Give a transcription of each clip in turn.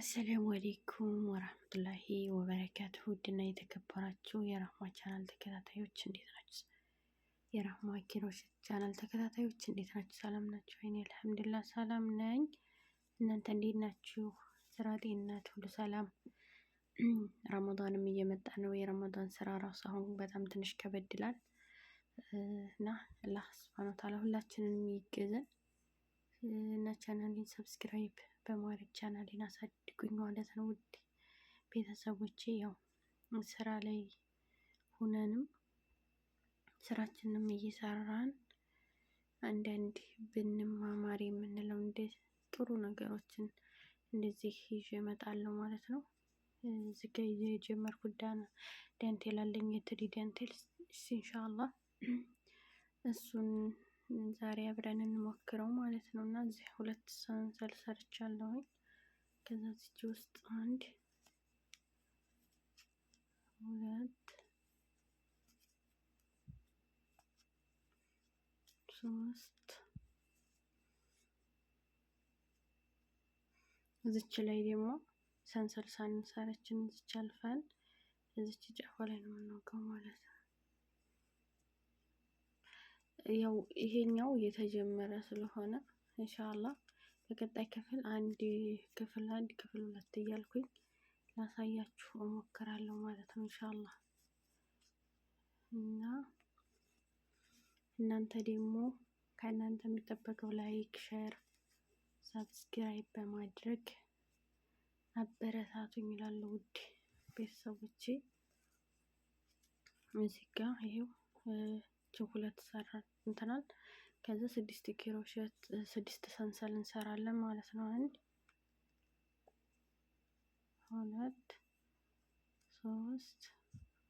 አሰላሙ አሌይኩም ወራህመቱላሂ ወበረካቱሁ ውድና የተከበራችሁ የራህማ ቻናል ተከታታዮች እንዴት ናችሁ? የራህማ ኪሮሽ ቻናል ተከታታዮች እንዴት ናችሁ? ሰላም ናችሁ? እኔ አልሐምዱሊላህ ሰላም ነኝ። እናንተ እንዴት ናችሁ? ስራ፣ ጤንነት ሁሉ ሰላም? ረመዳንም እየመጣ ነው። የረመዳን ስራ ራሱ አሁን በጣም ትንሽ ከበድ ይላል እና አላህ ሱብሃነሁ ወተዓላ ሁላችንንም ይገዘን እና ቻናሌን ሰብስክራይብ በማድረግ ቻናሌን አሳድጉኝ ማለት ነው። ውድ ቤተሰቦቼ ያው ስራ ላይ ሁነንም ስራችንም እየሰራን አንዳንድ ብንማማር የምንለው እንደ ጥሩ ነገሮችን እንደዚህ ይዤ እመጣለሁ ማለት ነው። እዚህ ጋ የጀመርኩት ዳንቴል አለኝ፣ የትሪ ዳንቴል ኢንሻአላህ እሱን ዛሬ አብረን እንሞክረው ማለት ነው። እና እዚህ 2 ሰንሰል ሰርቻለሁ። ከዛ እዚህ ውስጥ 1 2 3 እዚች ላይ ደግሞ ሰንሰል ሳንሰራችን እዚች አልፈን እዚች ጫፏ ላይ ነው የምንወጋው ማለት ነው። ያው ይሄኛው የተጀመረ ስለሆነ ኢንሻአላህ በቀጣይ ክፍል ክፍል 1 ክፍል 2 እያልኩኝ ላሳያችሁ እሞክራለሁ ማለት ነው ኢንሻአላህ። እና እናንተ ደግሞ ከእናንተ የሚጠበቀው ላይክ፣ ሼር፣ ሰብስክራይብ በማድረግ አበረታቱኝ እላለሁ ውድ ቤተሰቦቼ። እዚህ ጋር ይሄው 2 ሰራን እንትናል። ከዛ 6 ኪሮሼት 6 ሰንሰል እንሰራለን ማለት ነው። 1 2 3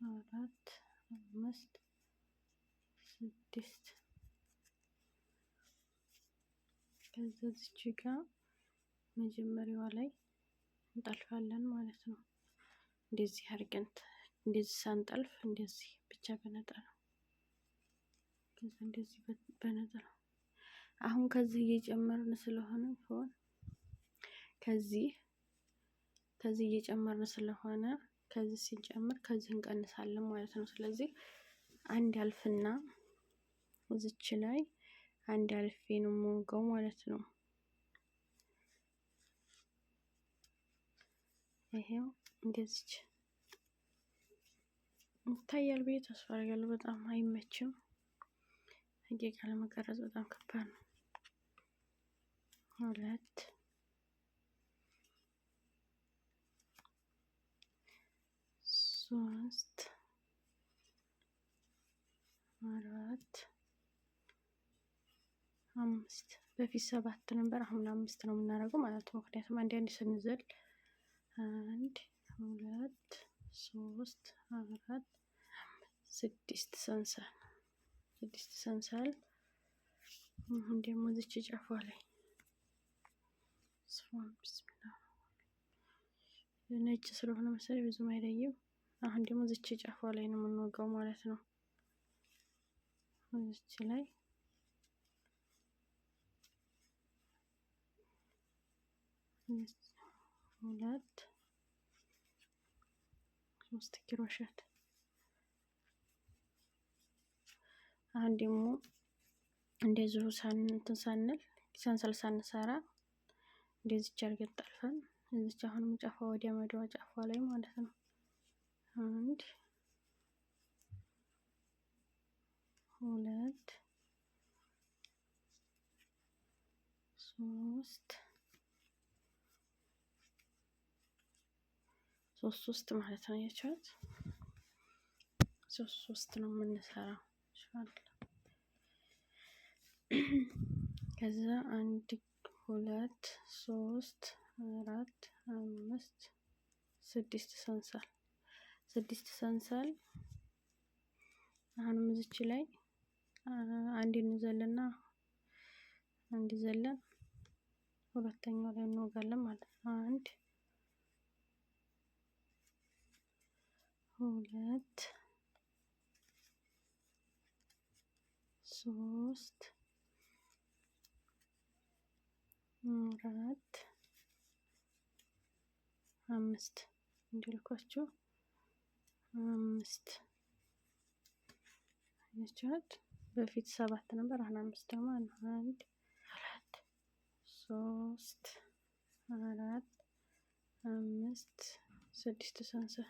4 5 6 ከዛ እዚች ጋር መጀመሪያዋ ላይ እንጠልፋለን ማለት ነው። እንደዚህ አድርገን እንደዚህ ሳንጠልፍ እንደዚህ ብቻ በነጠላ ከዛ እንደዚህ በነጠላ አሁን ከዚህ እየጨመርን ስለሆነ ከዚህ እየጨመርን ስለሆነ ከዚህ ሲጨምር ከዚህ እንቀንሳለን ማለት ነው። ስለዚህ አንድ አልፍና እዚች ላይ አንድ አልፌ ነው የምወጋው ማለት ነው። ይሄው እንደዚህ ይታያል ብዬ ተስፋ አደርጋለሁ። በጣም አይመችም፣ ሀቂቃ ለመቀረጽ በጣም ከባድ ነው። 2 3 4 5 በፊት 7 ነበር፣ አሁን 5 ነው የምናደርገው ማለት ነው። ምክንያቱም አንዳንድ ስንዘል 1 2 3 4 6 ሰንሰል አሁን ደግሞ እዚች ጫፏ ላይ ቢስሚላህ ነጭ ስለሆነ መሰለኝ ብዙም አይለይም። አሁን ደግሞ እዚች ጫፏ ላይ ነው የምንወጋው ማለት ነው። እዚች ላይ ሁለት 3 ኪሮሼት አሁን ደግሞ እንደዚሁ ሳንል ሰንሰል ሳንሰራ እንደዚች አድርገን ጠልፈን እዚች አሁንም ጫፏ ወዲያ መደዋ ጫፏ ላይ ማለት ነው 1 2 3 ማለት ነው። ያቻት 3 ነው የምንሰራው ኢንሻአላህ። ከዛ 1 2 3 4 5 6 ሰንሰል አሁንም እዚች ላይ አንድ እንዘልና አንድ ዘለን ሁለተኛው ላይ እንወጋለን ማለት ነው። 1 2 3 4 5 እንዲልኳችሁ 5 ያቻት በፊት 7 ነበር። አሁን 5 ደግሞ 1 2 3 4 5 6 ሰንሰር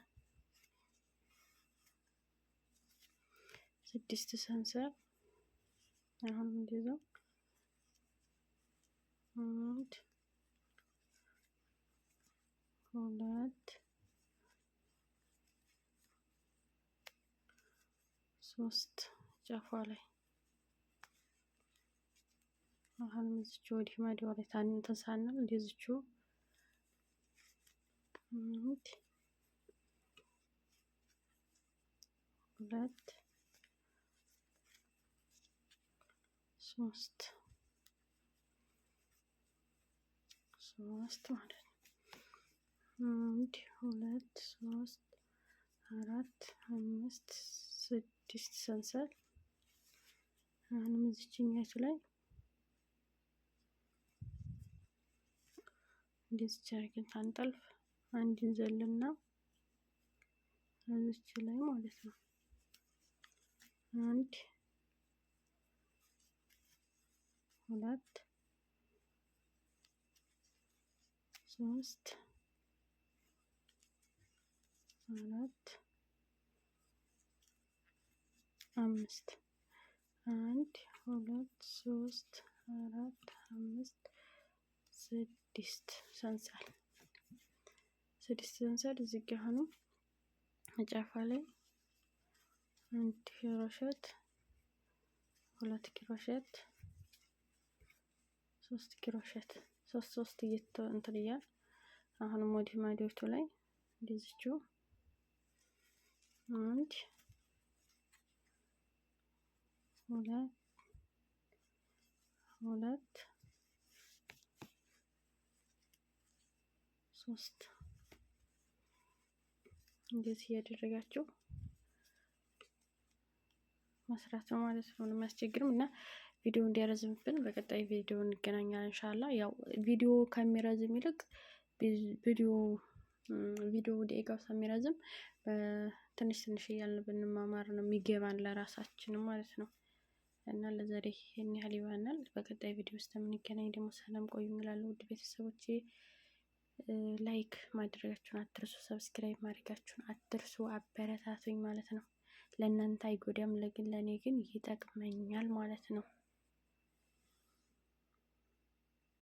6 ሰንሰር አሁን እንደዛው 1 2 3 ጫፏ ላይ አሁን እዚች ወዲህ ማዲያ ላይ ተሳናል እንደዚቹ 1 2 3 ማለት ነው። 1 2 3 4 5 6 ሰንሰል አሁንም እዚችኛቱ ላይ እንደዚህ አድርገን ታንጠልፍ አንድን ዘለና እዚች ላይ ማለት ነው። 1 2 3 4 5 1 2 3 4 5 6 ሰንሰል 6 ሰንሰል እዚህ ጋር ሆኖ ጫፏ ላይ 1 ክሮሼት 2 ክሮሼት 3 ክሮሼት 3 እንትን እያል አሁንም ወዲህ ማዲዎቹ ላይ እንደዚቹ 1 2 3 እንደዚህ እያደረጋችሁ መስራት ነው ማለት ነው። የሚያስቸግርም እና ቪዲዮ እንዲያረዝምብን በቀጣይ ቪዲዮ እንገናኛለን ኢንሻአላህ። ያው ቪዲዮ ከሚረዝም ይልቅ ቪዲዮ ደቂቃው ስለሚረዝም ትንሽ እያልን ብንማማር ነው የሚገባን ለራሳችን ማለት ነው። እና ለዛሬ ይሄን ያህል ይሆናል። በቀጣይ ቪዲዮ ውስጥ የምንገናኝ ደግሞ ሰላም ቆዩ እላለሁ። ውድ ቤተሰቦቼ ላይክ ማድረጋችሁን አትርሱ፣ ሰብስክራይብ ማድረጋችሁን አትርሱ። አበረታቱኝ ማለት ነው። ለእናንተ አይጎዳም፣ ለእኔ ግን ይጠቅመኛል ማለት ነው።